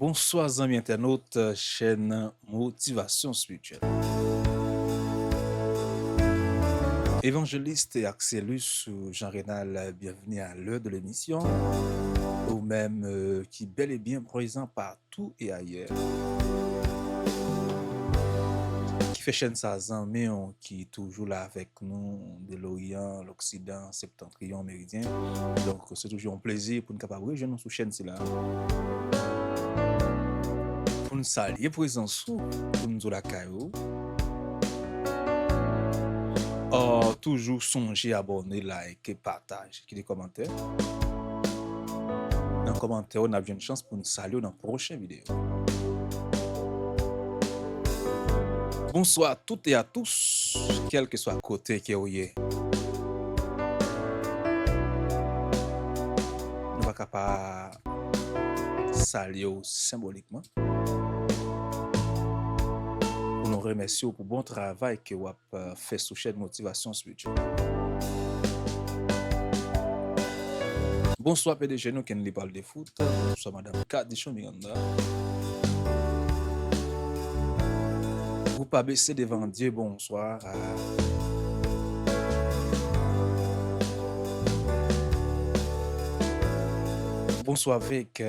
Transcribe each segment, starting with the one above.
Bonsoir amis internautes, chaîne Motivation Spirituelle. Évangéliste et Axelus ou Jean-Rénal, bienvenue à l'heure de l'émission, ou même qui bel et bien présent partout et ailleurs. Qui fait chaîne Sazan, mais qui est toujours là avec nous de l'Orient, l'Occident, Septentrion, Méridien. Donc c'est toujours un plaisir pour nous capables de rejoindre sur chaîne là. Pour nous saluer présence pour nous la caillou. Toujours songer, abonner, like, partage, qui des commentaires. Dans les commentaires, on a bien une chance pour nous saluer dans la prochaine vidéo. Bonsoir à toutes et à tous, quel que soit le côté que vous êtes. Nous sommes capables de saluer symboliquement. Pour nous remercier pour le bon travail que vous avez fait sur chaîne Motivation Spirituelle. Bonsoir PDG, nous qui nous parle de foot. Bonsoir Madame Kadichon Miranda. Vous pas baisser devant Dieu, bonsoir. Bonsoir avec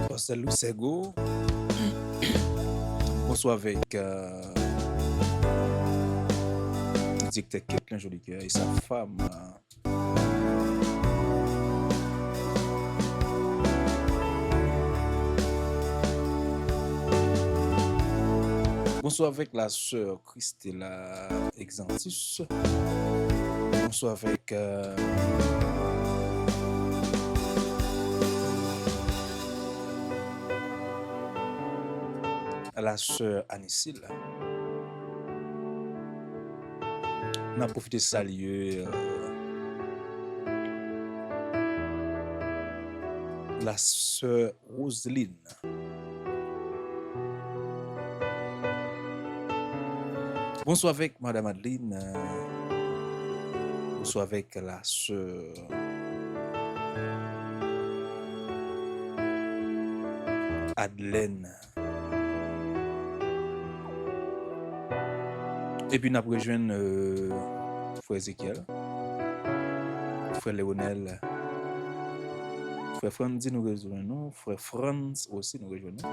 Pasteur Lucego. Bonsoir avec Dicteur Ketlin Jolicoeur et sa femme. Bonsoir avec la sœur Christella Exantus. Bonsoir avec la sœur Anicille. On a profité de saluer la sœur Roseline. Bonsoir avec Madame Adeline. Bonsoir avec la sœur Adelaine. Et puis, nous avons rejoint frère Ezekiel, frère Léonel, frère Franzi nous rejoignons, frère Franz aussi nous rejoignons.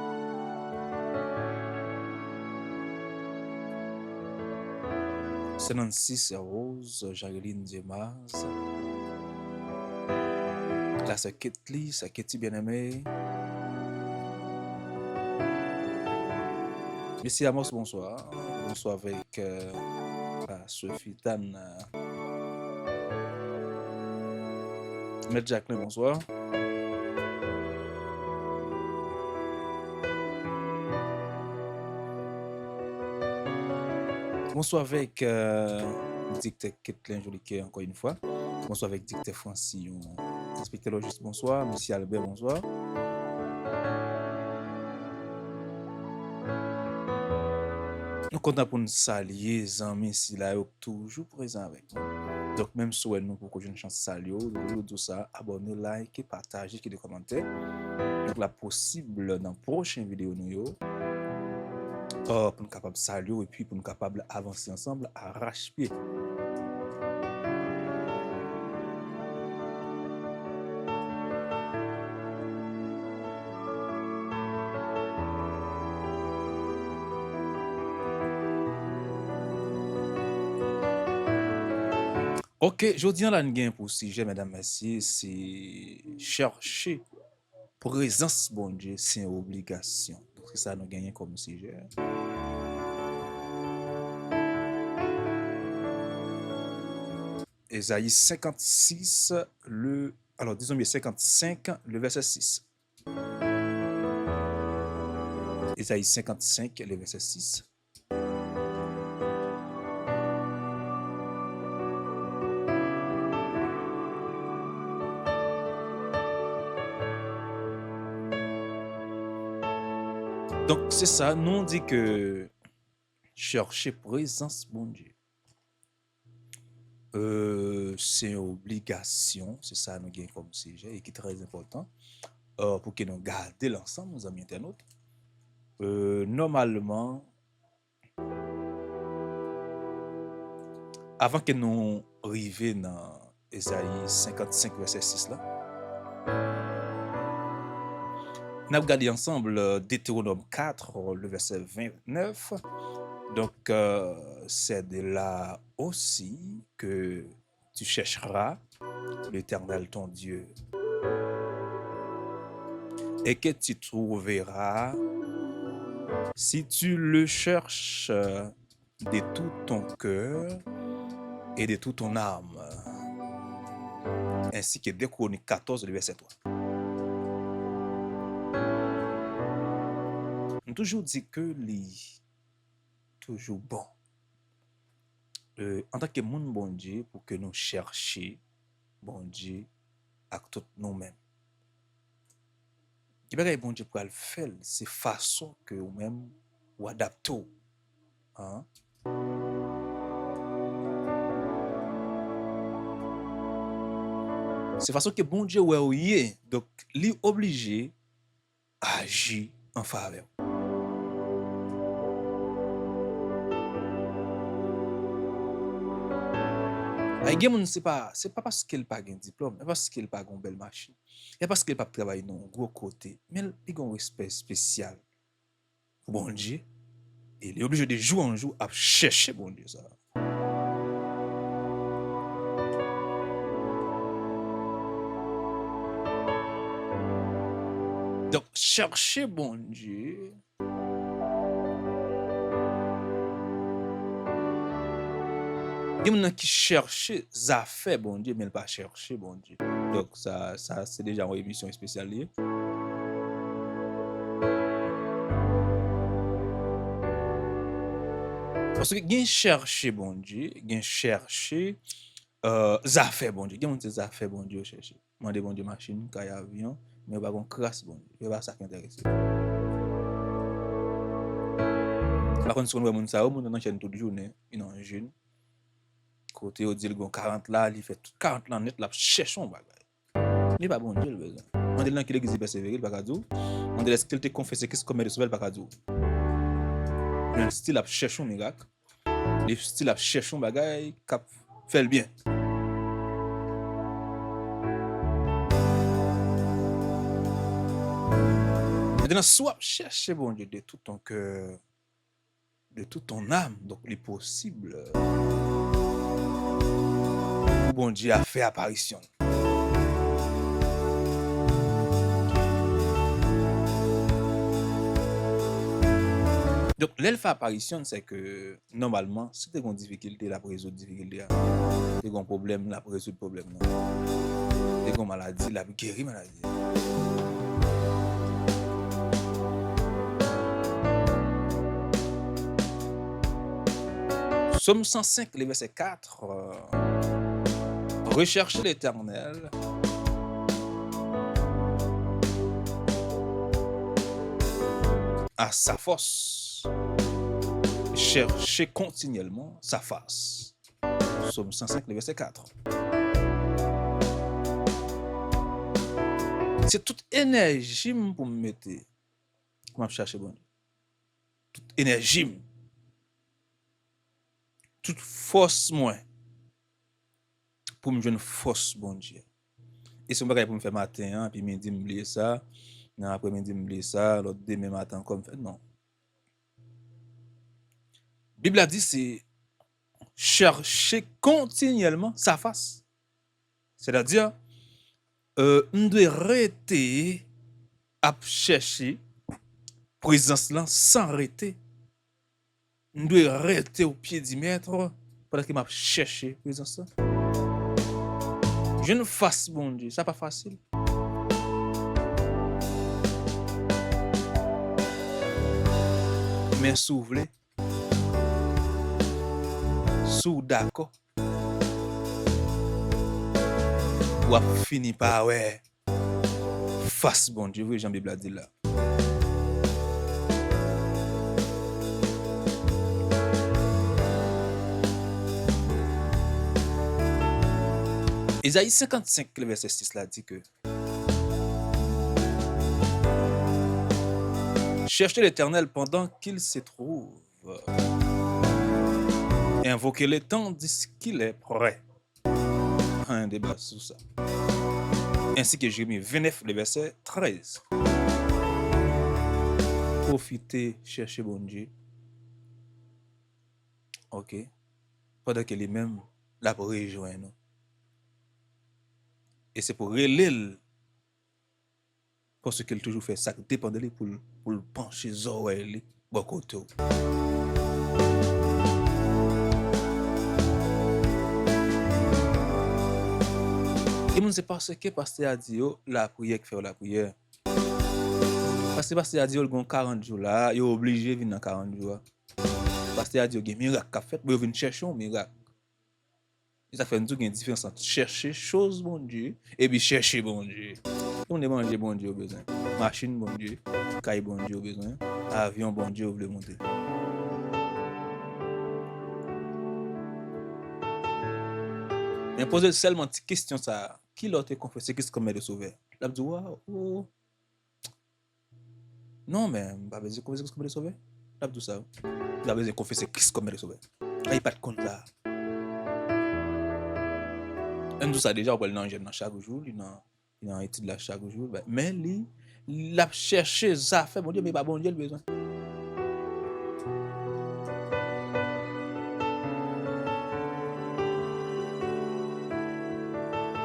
C'est Nancy Rose, Jacqueline Diemaz, la sœur Ketli, sa Ketty bien-aimée. Monsieur Amos, bonsoir. Bonsoir avec la Sophie Tan. Maître Jacqueline, bonsoir. Bonsoir avec Dicteur Ketlin Jolicoeur encore une fois. Bonsoir avec Dicteur Francillon. Inspecteur Logiste, bonsoir. Monsieur Albert, bonsoir. Nous comptons pour nous saluer les amis si là toujours présents avec nous. Donc même si nous pour que je une chance de saluer, tout ça, abonnez, like, partagez, qui des commentaires. Donc là possible dans la prochaine vidéo nous pour nous capables de saluer et puis pour nous capables d'avancer ensemble à arrache-pied. Ok, je dis là, nous pour sujet, mesdames, messieurs, c'est chercher présence, bon Dieu, c'est une obligation. Donc, c'est ça, nous gagnons comme sujet. Ésaïe 56, disons bien 55, le verset 6. Ésaïe 55, le verset 6. Donc, c'est ça, nous on dit que chercher présence, bon Dieu. c'est une obligation, c'est ça nous gagnons comme sujet et qui est très important pour que nous gardions l'ensemble, nos amis internautes. Normalement, avant que nous arrivions dans Ésaïe 55, verset 6 là, nous avons regardé ensemble Deutéronome 4, le verset 29. Donc, c'est de là aussi que tu chercheras l'Éternel ton Dieu et que tu trouveras si tu le cherches de tout ton cœur et de toute ton âme. Ainsi que 2 Chroniques 14, le verset 3. On toujours dit que les toujours bon. En tant que monde bon Dieu, pour que nous cherchions bon Dieu à tout nous-mêmes. Et bien, bon Dieu pour le faire, c'est façon que nous-mêmes ou adaptons. Hein? C'est façon que bon Dieu est, donc il est obligé à agir en faveur. C'est pas parce qu'elle n'a pas un diplôme, c'est parce qu'elle n'a pas une belle machine, c'est parce qu'elle n'a pas travaillé dans un gros côté, mais il a un respect spécial pour bon Dieu. Et il est obligé de jour en jour à chercher bon Dieu. Ça. Donc, chercher bon Dieu. Il y a des gens qui cherchent ça fait bon Dieu, mais ils ne pas chercher bon Dieu. Donc, ça c'est déjà une émission spéciale. Parce que gen chercher bon Dieu, gen chercher ça fait bon Dieu. Gen ça fait bon Dieu chercher. Demander bon Dieu machine, kay avion, mais pas gon crasse bon Dieu. C'est pas ça qui intéresse. Par contre, si on voit moun sa moun dans chaîne toute journée, il en jeune. Côté au dit gon 40 là, il fait tout 40 là net là cherche un bagay. Il pas bon Dieu le besoin. On dit là qu'il existe persévérer, il pas kadou. On dit est-ce qu'il te confesse qu'est-ce comme recevoir pas kadou. Le style a chercher un miracle. Le style a chercher un bagay cap fait le bien. Maintenant, soit chercher bon Dieu de tout ton cœur, de toute ton âme, donc il est possible bon Dieu a fait apparition. Donc, l'elle fait apparition, c'est que normalement, si tu as une difficulté, la résoudre difficulté. Si tu as un problème, la résoudre problème. Si tu as une maladie, la guérir maladie. Psaume 105, le verset 4. Recherchez l'Éternel. À sa force. Cherchez continuellement sa face. Psaume 105, le verset 4. C'est toute énergie pour me mettre. Comment chercher bon Dieu? Toute énergie. Toute force moins. Pour me donner force bon Dieu. Et si on va pour me faire matin, puis midi me oublier ça, dans après-midi me oublier ça, l'autre demain matin comme fait non. Bible a dit c'est chercher continuellement sa face. C'est-à-dire on doit arrêter à chercher présence là sans arrêter. On doit arrêter au pied du maître pendant qu'il m'a cherché présence là. Je ne fasse bon Dieu, ça pas facile. Mais s'ouvre, sous d'accord, ou a fini par ouais, face bon Dieu, oui, Jean-Bible a dit là. Ésaïe 55, le verset 6 là dit que cherchez l'Éternel pendant qu'il se trouve. Et invoquez-le tandis qu'il est prêt. Un débat sur ça. Ainsi que Jérémie 29, le verset 13. Profitez, cherchez bon Dieu. Ok. Pendant que lui-même l'a rejoint nous. Et c'est pour relire. Parce qu'elle toujours fait ça, dépend de lui pour le pencher les oreilles, bon côté. Et mon c'est parce que pasteur a dit la prière qui fait la prière. Parce que pasteur a dit il 40 jours là, il est obligé de venir dans 40 jours. Pasteur a dit il y a un miracle qu'a fait, mais il vient chercher un miracle. Et ça fait une différence entre chercher chose bon Dieu et puis chercher bon Dieu. On est manger bon Dieu au besoin. Machine bon Dieu, caille bon Dieu au besoin, avion bon Dieu veut monter. Mais poser seulement une question ça, qui l'a confessé Christ comme le sauveur? L'a dit waouh. Non mais pas besoin de confesser Christ comme le sauveur. L'a dit ça. L'a besoin de confesser Christ comme le sauveur. Il pas de compte là. Même tout ça déjà on peut l'enlever dans chaque jour, il dans étude là chaque jour, mais il a cherché ça fait bon Dieu mais pas bon Dieu le besoin.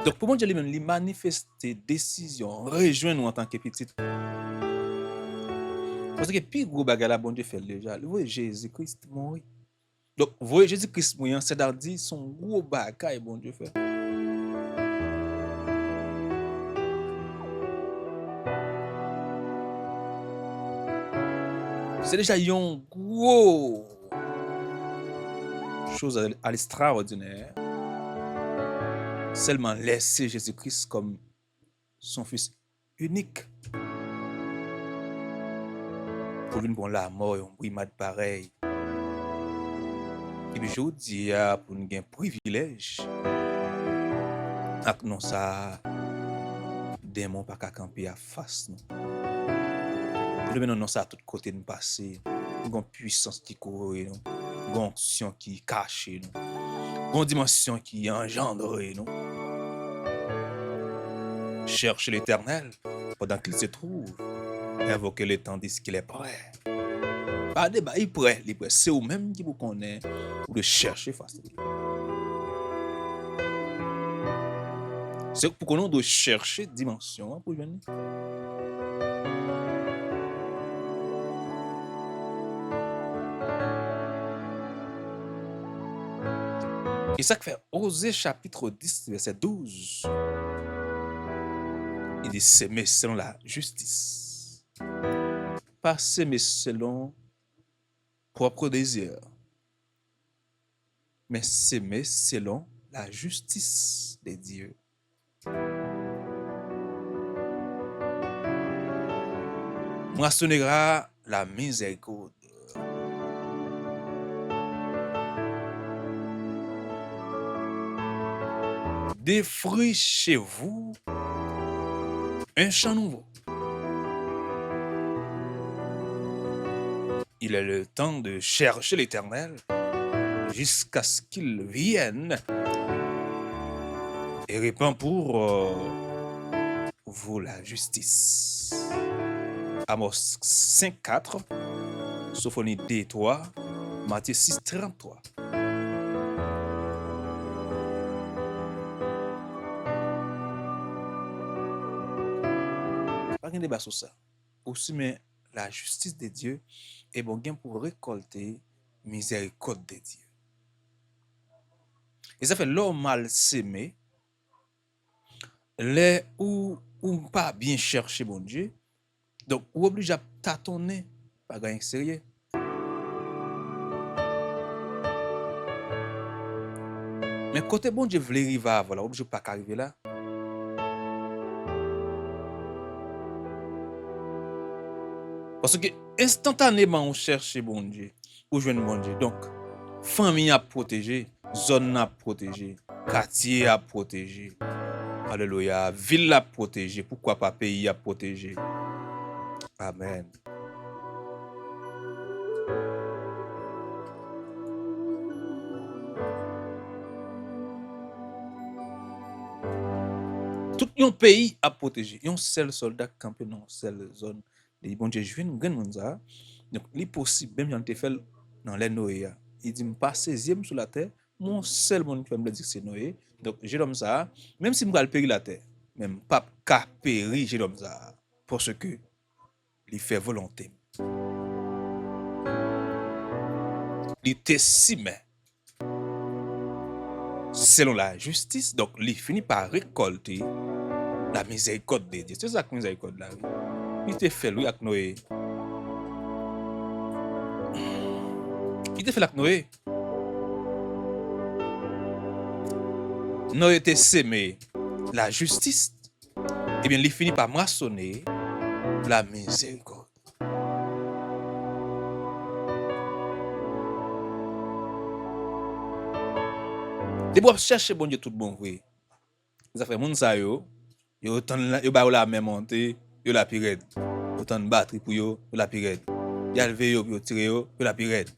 Donc pour bon Dieu lui-même, il manifeste décision, rejoindre nous en tant que petit. Parce que plus gros bagage là bon Dieu fait déjà, vous voyez Jésus-Christ mourir. Donc vous voyez Jésus-Christ mourir, c'est-à-dire son gros bagage bon Dieu fait. C'est déjà une gros chose à l'extraordinaire. Seulement laisser Jésus-Christ comme son fils unique. Pour venir pour la mort, un brimade pareil. Et puis je vous dis, pour nous avoir un privilège, avec nous ça, démon pas qu'à camper à face nous. Nous maintenant ça à tous côtés de passer, nous avons puissance qui court nous, nous avons onction qui cache nous, nous avons dimension qui engendre nous. Cherchez l'Éternel pendant qu'il se trouve, invoquez-le tandis qu'il est prêt. Pas débat, il est prêt, c'est vous-même qui vous connaît pour le chercher facilement. C'est pour qu'on doit chercher dimension pour venir. Et ça fait Osée chapitre 10, verset 12. Il dit s'aimer selon la justice. Pas s'aimer selon propre désir. Mais s'aimer selon la justice de Dieu. Moissonnera la miséricorde. Défrichez-vous un champ nouveau. Il est le temps de chercher l'Éternel jusqu'à ce qu'il vienne et répand pour vous la justice. Amos 5.4, Sophonie 2.3, Matthieu 6.33. Pas de débat sur ça. Aussi, mais la justice de Dieu est bon gain pour récolter miséricorde de Dieu. Et ça fait l'homme mal s'aimer, les ou pas bien chercher bon Dieu, donc ou obligé à tâtonner, pas gagner sérieux. Mais côté bon Dieu voulait arriver à voilà, obligé pas arriver là. Parce que instantanément on cherche bon Dieu, ou joindre bon Dieu. Donc famille à protéger, zone à protéger, quartier à protéger. Alléluia. Ville à protéger. Pourquoi pas pays à protéger? Amen. Tout un pays à protéger. Un seul soldat campé dans seule zone. Les bon Dieu, je viens de gagner ça. Donc, il est possible, même si on fait dans les Noé. Il dit, pas 16e sur la terre. Mon seul monde qui va me dire que c'est Noé. Donc, j'ai l'homme ça. Même si je vais périr la terre, même pas qu'à périr, j'ai l'homme ça. Parce que, il fait volonté. Il était si mais selon la justice, donc il finit par récolter la miséricorde de Dieu. C'est ça que la miséricorde là. Il te fait lui avec Noé. Il te fait avec Noé. Noé était sémé la justice. Eh bien, il finit par moissonner la miséricorde. Des bois chercher bon Dieu tout bon vrai. Ça fait moun sa yo autant yo ba la même monter, yo la pirate. Autant de batterie pour yo la pirate. Ya levé yo pour tirer yo la pirate.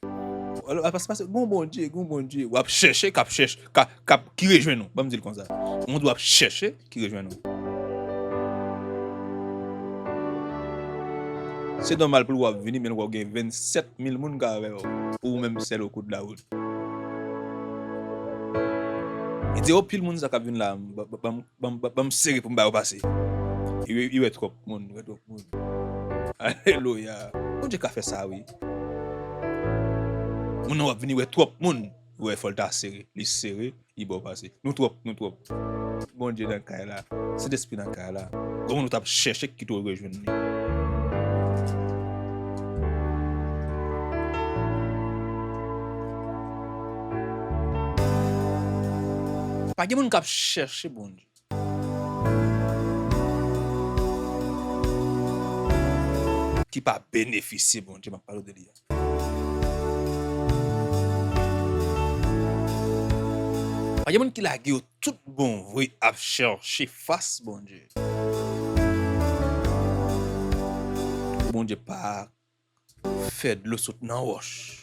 Alors parce que bon Dieu, ou chercher cap qui rejoint nous. Pas me dire comme ça. On doit chercher qui rejoint nous. C'est normal pour vous venir mais vous avez 27 000 moun avec ou même celle au coup de la route. Il dit, oh, pile moun ça qui vient là, me serrer pour me passer. Il va être trop moun, Alléluia. On dit qu'a fait ça, oui. Moun va venir trop moun, ouais, faut le serrer, il serrer, il va passer. Nous trop. Bon Dieu dans le cas là, c'est l'esprit dans le cas là. Comment nous t'a cherché qui te rejoindre. Pas de monde qui chercher bon Dieu. Qui pas bénéficier bon Dieu, m'a parlé de lui. Pas de monde qui l'a gué tout bon vrai à chercher face bon Dieu. Bon Dieu pas fait de l'eau saute dans roche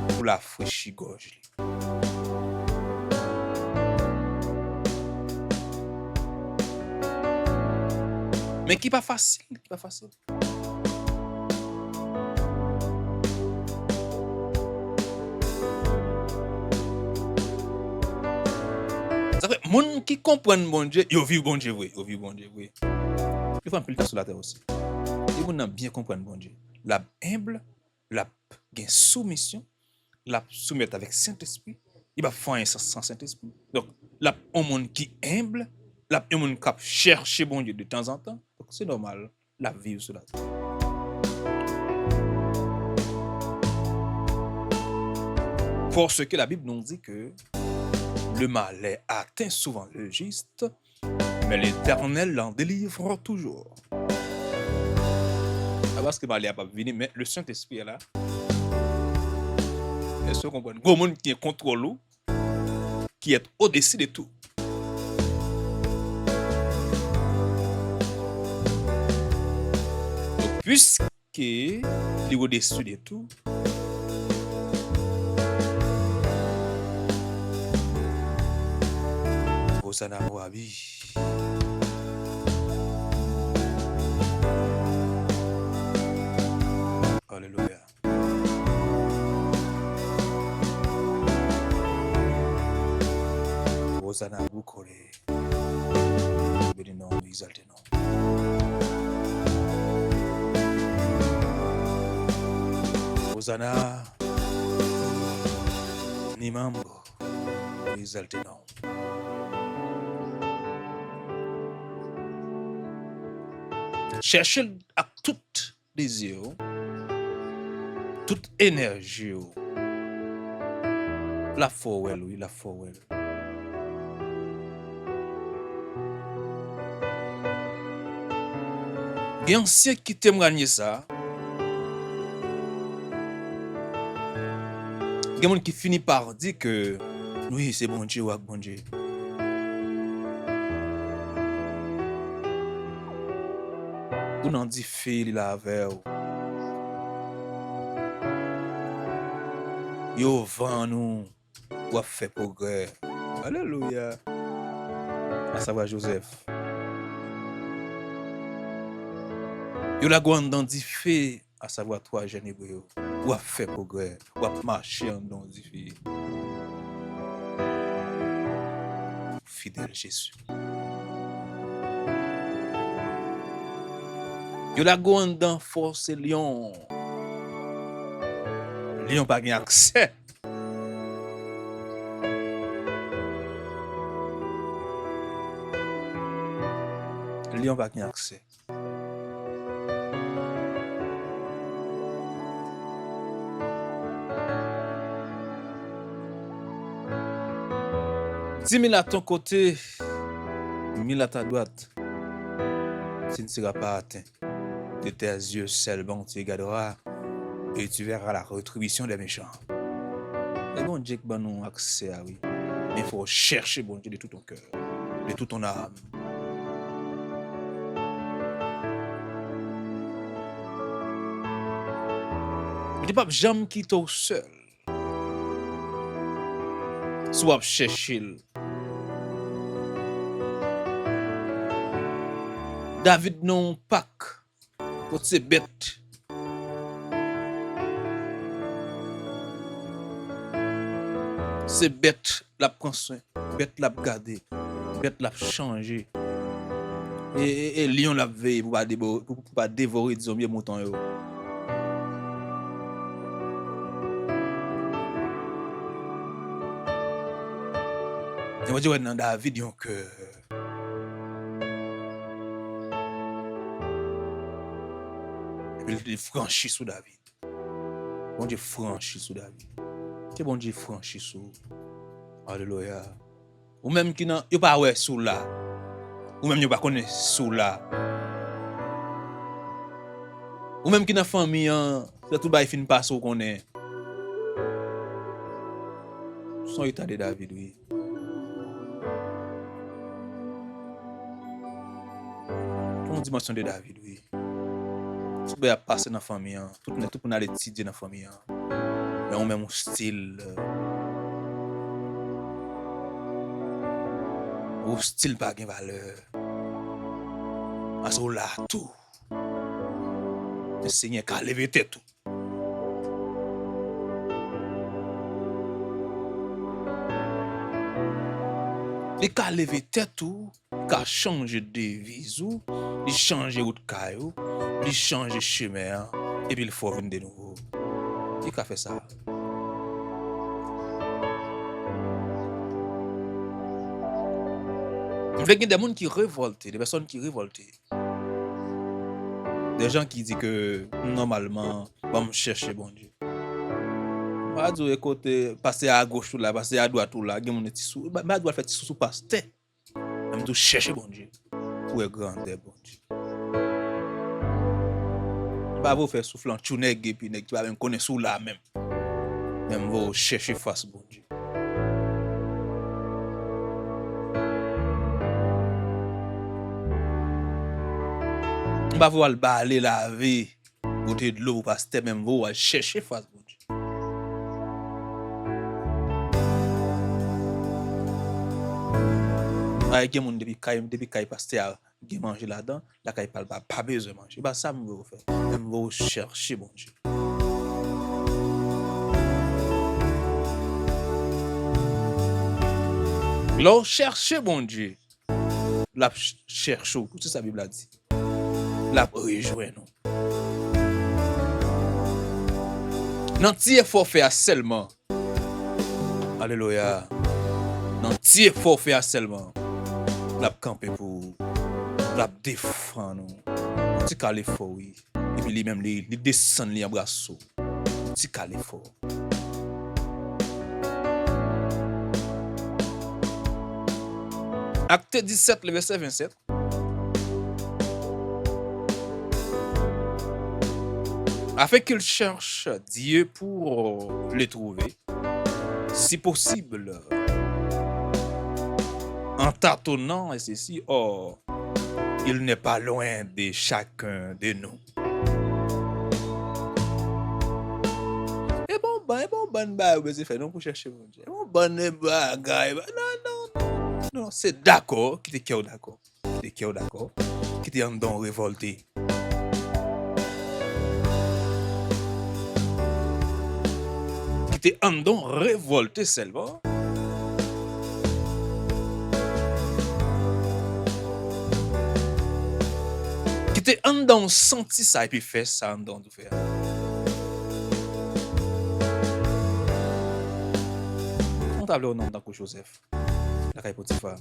pour la fraîchir gorge. Mais qui pas facile, Ça fait moun qui comprennent bon Dieu, yo vivent bon Dieu vrai, Il faut un peu sur la terre aussi. Les moun bien comprendre bon Dieu. La humble, la gain soumission, la soumettre avec Saint-Esprit, il va faire sans Saint-Esprit. Donc, la un monde qui humble, la un monde qui cherche bon Dieu de temps en temps. Donc c'est normal la vivre sur la terre. Parce que la Bible nous dit que le mal atteint souvent le juste, mais l'Éternel l'en délivre toujours. Parce que le mal n'est pas venu, mais le Saint-Esprit est là. Est-ce que vous comprenez? Il y a un monde qui est contrôlé, qui est au-dessus de tout. Donc, puisqu'il est au-dessus de tout, Hosanna Moabi. Alléluia. Hosanna Bukore. Béni-nom, exalté-nom. Hosanna Nimambo. Exalté-nom. Cherchez à tout désir, toute énergie. La forêt, oui, la forêt. Il y a un ancien qui témoigne ça. Il y a un qui finit par dire que Oui, c'est bon Dieu, ouais, bon Dieu. Ou nan di fil la veille. Yo vent nous, ou a fait progrès. Alléluia. À savoir Joseph. Yo la gouan dans di fait, à savoir toi, jeune hébreu. Ou a fait progrès. Ou a marché en dans di fait. Fidèle Jésus. Yo la gouan dans force lion. Lion pas gen accès. Lion pas gen accès. Si mille à ton côté, mille à ta droite, tu ne seras pas atteint. De tes yeux seulement tu regarderas et tu verras la rétribution des méchants. Et bon Dieu qui va nous accès à oui. Mais il faut chercher bon Dieu de tout ton cœur, de toute ton âme. Tu n'es pas jamais quitter au seul. Soit chercher. David non Pâques. Pour ces bêtes. C'est bête la prend soin, bête la garder, bête la changer. Et lion la veille pour pas dévorer disons bien mouton yo. Et moi dire dans David yon cœur. Et puis il franchit sous David. Bon Dieu franchit sous David. Que bon Dieu franchit sous. Alléluia. Ou même qui nan yo pas ouais sous là. Ou même yo pas connaît sous là. Ou même qui nan famille c'est tout bail fin passe ou connaît. Son état de David oui. Une dimension de David oui. Tout va passer dans la famille, tout pour aller étudier dans la famille. Mais on même un style. Au style pas de valeur. Parce que là, tout. Le Seigneur a levé tête tout. Il a levé tête tout, il a changé de visou, il a changé de caillou, il a changé de chemin, et puis il faut venir de nouveau. Qui a fait ça? Il y a des gens qui révoltent, des personnes qui révoltent. Des gens qui disent que normalement, on va me chercher bon Dieu. On va dire écoutez, passer à gauche ou là, passer à droite ou là, il y a mon petit sous. Je dois faire petit sous pasteur. Je dois chercher bon Dieu. Pour être grandeur bon Dieu. Pas vous faire souffler en tchouneg et puis tu vas même connaître sous là même. Même vous chercher face bon Dieu. Pas vous aller balayer la vie, goûter de l'eau parce que même vous aller chercher face bon Dieu. Avec mon depuis kai pasteur qui manger là-dedans, la kai parle pas besoin manger. Bah ça me vous faire. Même vous chercher bon Dieu. Là chercher bon Dieu. La cherche tout ça Bible a dit. La rejoindre nous. Nan ti effort faire seulement. Alléluia. Nan ti effort faire seulement. La camper pour la défendre nous. Ti calé fort oui. Et puis lui même lui descend li en brasso. Ti calé fort. Acte 17 le verset 27. Afin qu'il cherche Dieu pour les trouver, si possible, en tâtonnant et ceci, or, il n'est pas loin de chacun de nous. Et bon, c'est fait, non, pour chercher mon Dieu. Bon, bagaille, non, c'est d'accord, qui était d'accord, qui était en don révolté. Qui était en don révolté seulement. Qui était en don senti ça et puis fait ça en don de faire. On t'a au nom d'un coup Joseph. La caille Potiphar.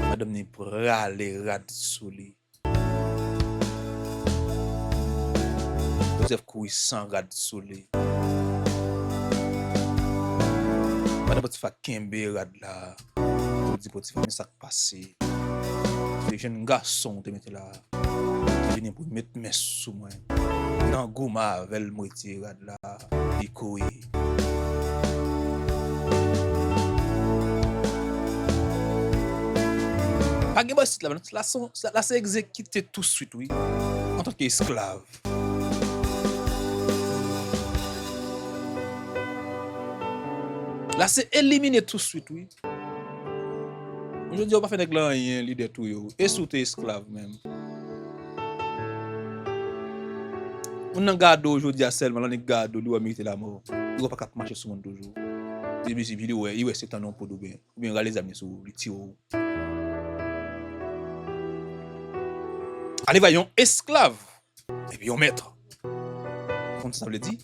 Madame ni prale rad sous lui. Joseph couille sans rad sous lui. Madame Potiphar kembe rad là. Je dis Potiphar, mais ça passé. Les jeunes garçons te mettent là. Ils viennent pour mettre mes sous moi. Dans gouma avec le moitié rad là. Il couille. Pas de boss là c'est exécuté tout de suite, oui, en tant qu'esclave. Là c'est éliminé tout de suite, oui. Je dis on pas faire avec là rien leader tout yo et sous tes esclaves même. On nan garde aujourd'hui à seulement on garde lui mériter la mort. Il va pas cap marcher sur monde toujours. Et puis vidéo ouais, il c'est un nom pour bien. Bien les amis sur le tiro. Allez, voyons, esclave. Et puis on maître. Comme ça veut dire.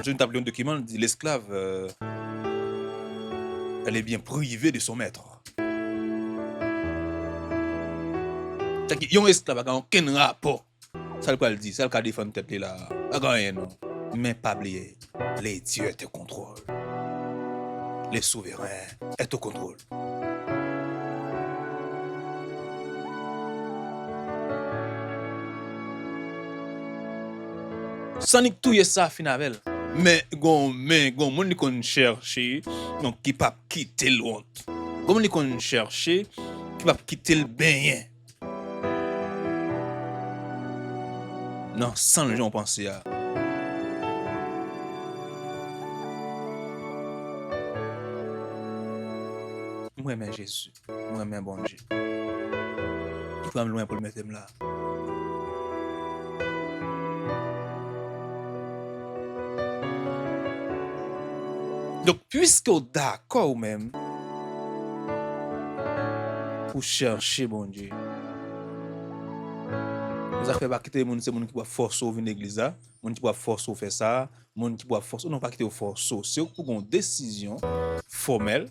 Je ne un document dit l'esclave, elle est bien privée de son maître. Il y a un esclave qui n'a aucun rapport. Ça le dit, ça le défend tête là. Rien non. Mais pas oublier, les dieux te contrôlent. Les souverains est au contrôle. Sonic touye ça finalement. Mais gon moun kon chercher donc qui pas quitter l'autre. Gon moun kon chercher qui pas quitter le bien. Non, sans les gens penser à moi mais Jésus, moi mais bon Dieu. Il faut me loin pour le mettre là. Donc, puisque vous d'accord même pour chercher bon Dieu, vous avez pas quitter moun, c'est moun qui va forcer au venir l'église, moun qui va forcer au faire ça, moun qui va forcer, non pas quitter au forcer, c'est pour une décision formelle.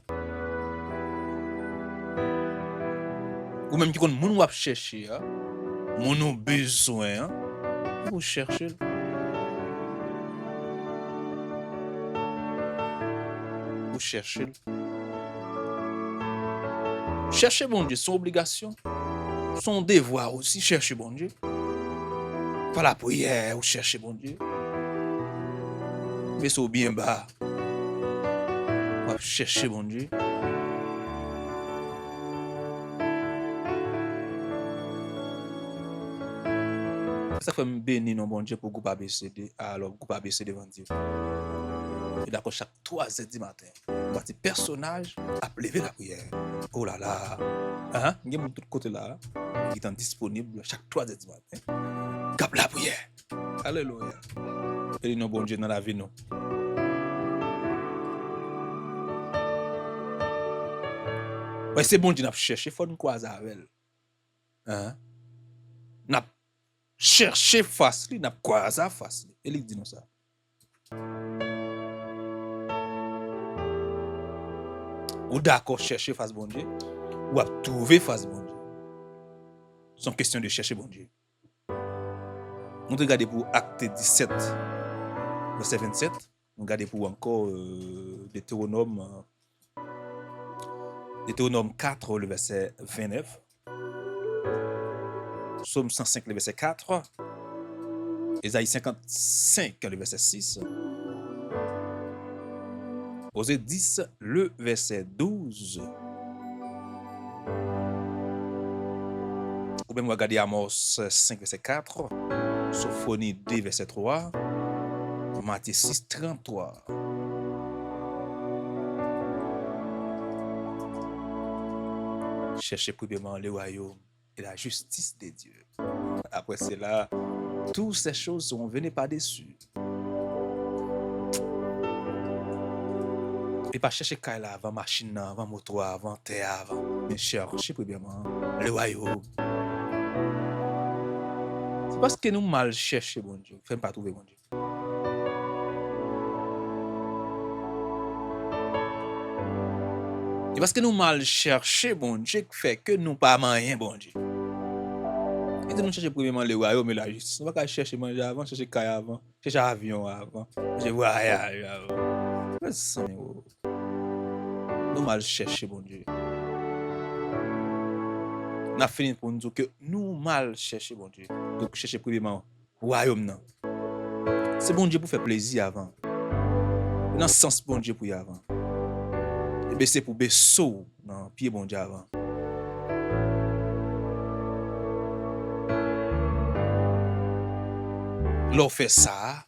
Ou même qui kon moun wap chercher, moun ou besoin pour chercher. Chercher. Chercher bon Dieu, son obligation, son devoir aussi, chercher bon Dieu. Pas la prière ou chercher bon Dieu. Mais c'est bien bas. On va chercher bon Dieu. Ça fait me bénir non bon Dieu pour groupe ABCD, alors groupe ABC devant Dieu. Et d'accord, chaque 3h du matin, un personnage a levé la prière. Oh là là, il y a tout côté là, qui est disponible chaque 3h du matin. Cap la prière. Alléluia. Et non bon Dieu dans la vie non. Ouais, c'est bon Dieu n'a cherché, faut nous croiser avec elle. N'a cherché face, n'a croisé face. Et il dit nous ça. Ou d'accord chercher face bon Dieu, ou à trouver face bon Dieu. C'est une question de chercher bon Dieu. Nous regardons pour Acte 17, verset 27. Nous regardons pour encore Deutéronome 4, le verset 29. Psaume 105, le verset 4. Ésaïe 55, le verset 6. Osée 10, le verset 12. Ou bien regarder Amos 5, verset 4. Sophonie 2, verset 3. Matthieu 6, 33. Cherchez premièrement le royaume et la justice de Dieu. Après cela, toutes ces choses seront venues par-dessus. Et pas chercher Kaila avant machine, avant moto, avant terre, avant. Mais cherchez premièrement le royaume. C'est parce que nous mal chercher, bon Dieu. Fais pas trouver, bon Dieu. C'est parce que nous mal chercher, bon Dieu, qui fait que nous pas rien, bon Dieu. Et nous chercher premièrement le royaume et la justice. On va pas chercher manger avant, chercher Kaila avant, chercher avion avant, chercher voyage avant. Nous mal chercher, bon Dieu. On a fini pour nous dire que nous mal chercher, bon Dieu. Donc, chercher premièrement royaume, non. C'est bon Dieu pour faire plaisir avant. Dans le sens, bon Dieu pour y avant. Et bien, c'est pour baisser, non, pied bon Dieu avant. L'on fait ça,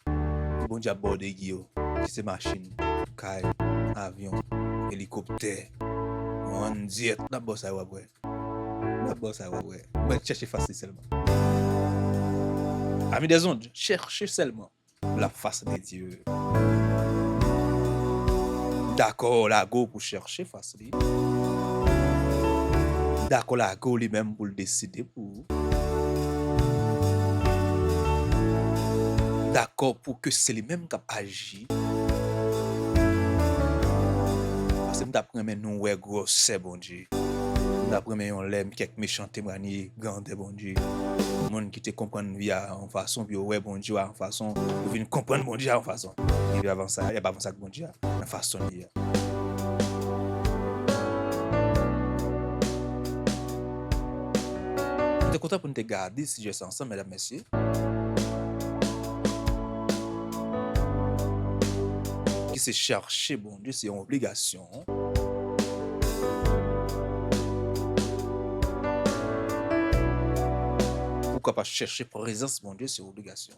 bon Dieu aborde Guillaume, c'est machine, caille, avion, hélicoptère, on dit, d'abord ça va, ouais. D'abord ça va, ouais. On va chercher facile seulement. Amis des ondes, cherchez seulement la face de Dieu. D'accord, la go pour chercher facile. D'accord, la go lui-même pour le décider pour. D'accord pour que c'est lui-même qui agit. Parce que nous apprenons nous ouais gros c'est bon Dieu. Nous apprenons on l'aime quelques méchants témoigner grande bon Dieu. Monde qui te comprendre via en façon puis ouais bon Dieu en façon vous venir comprendre bon Dieu en façon. Et puis avant ça, il y a pas avant ça que bon Dieu en façon liée. Je suis content pour nous te garder si je suis ensemble mesdames messieurs. Qui c'est chercher bon Dieu, c'est une obligation. Pourquoi pas chercher présence bon Dieu, c'est une obligation.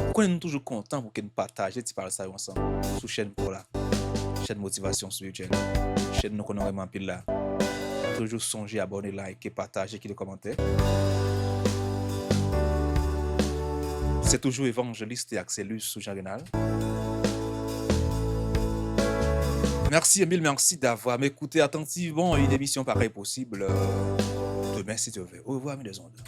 Pourquoi nous sommes toujours contents pour que nous partagions et parler ça ensemble sur chaîne pour là, chaîne motivation spirituelle, chaîne nous connaissons vraiment pile là. Toujours songer, abonner, liker, partager, qui les commentaires. C'est toujours évangéliste et Axelus sous Jean Renal. Merci Emile, merci d'avoir m'écouté attentivement. Une émission pareille possible demain si tu veux. Au revoir mes deux ondes.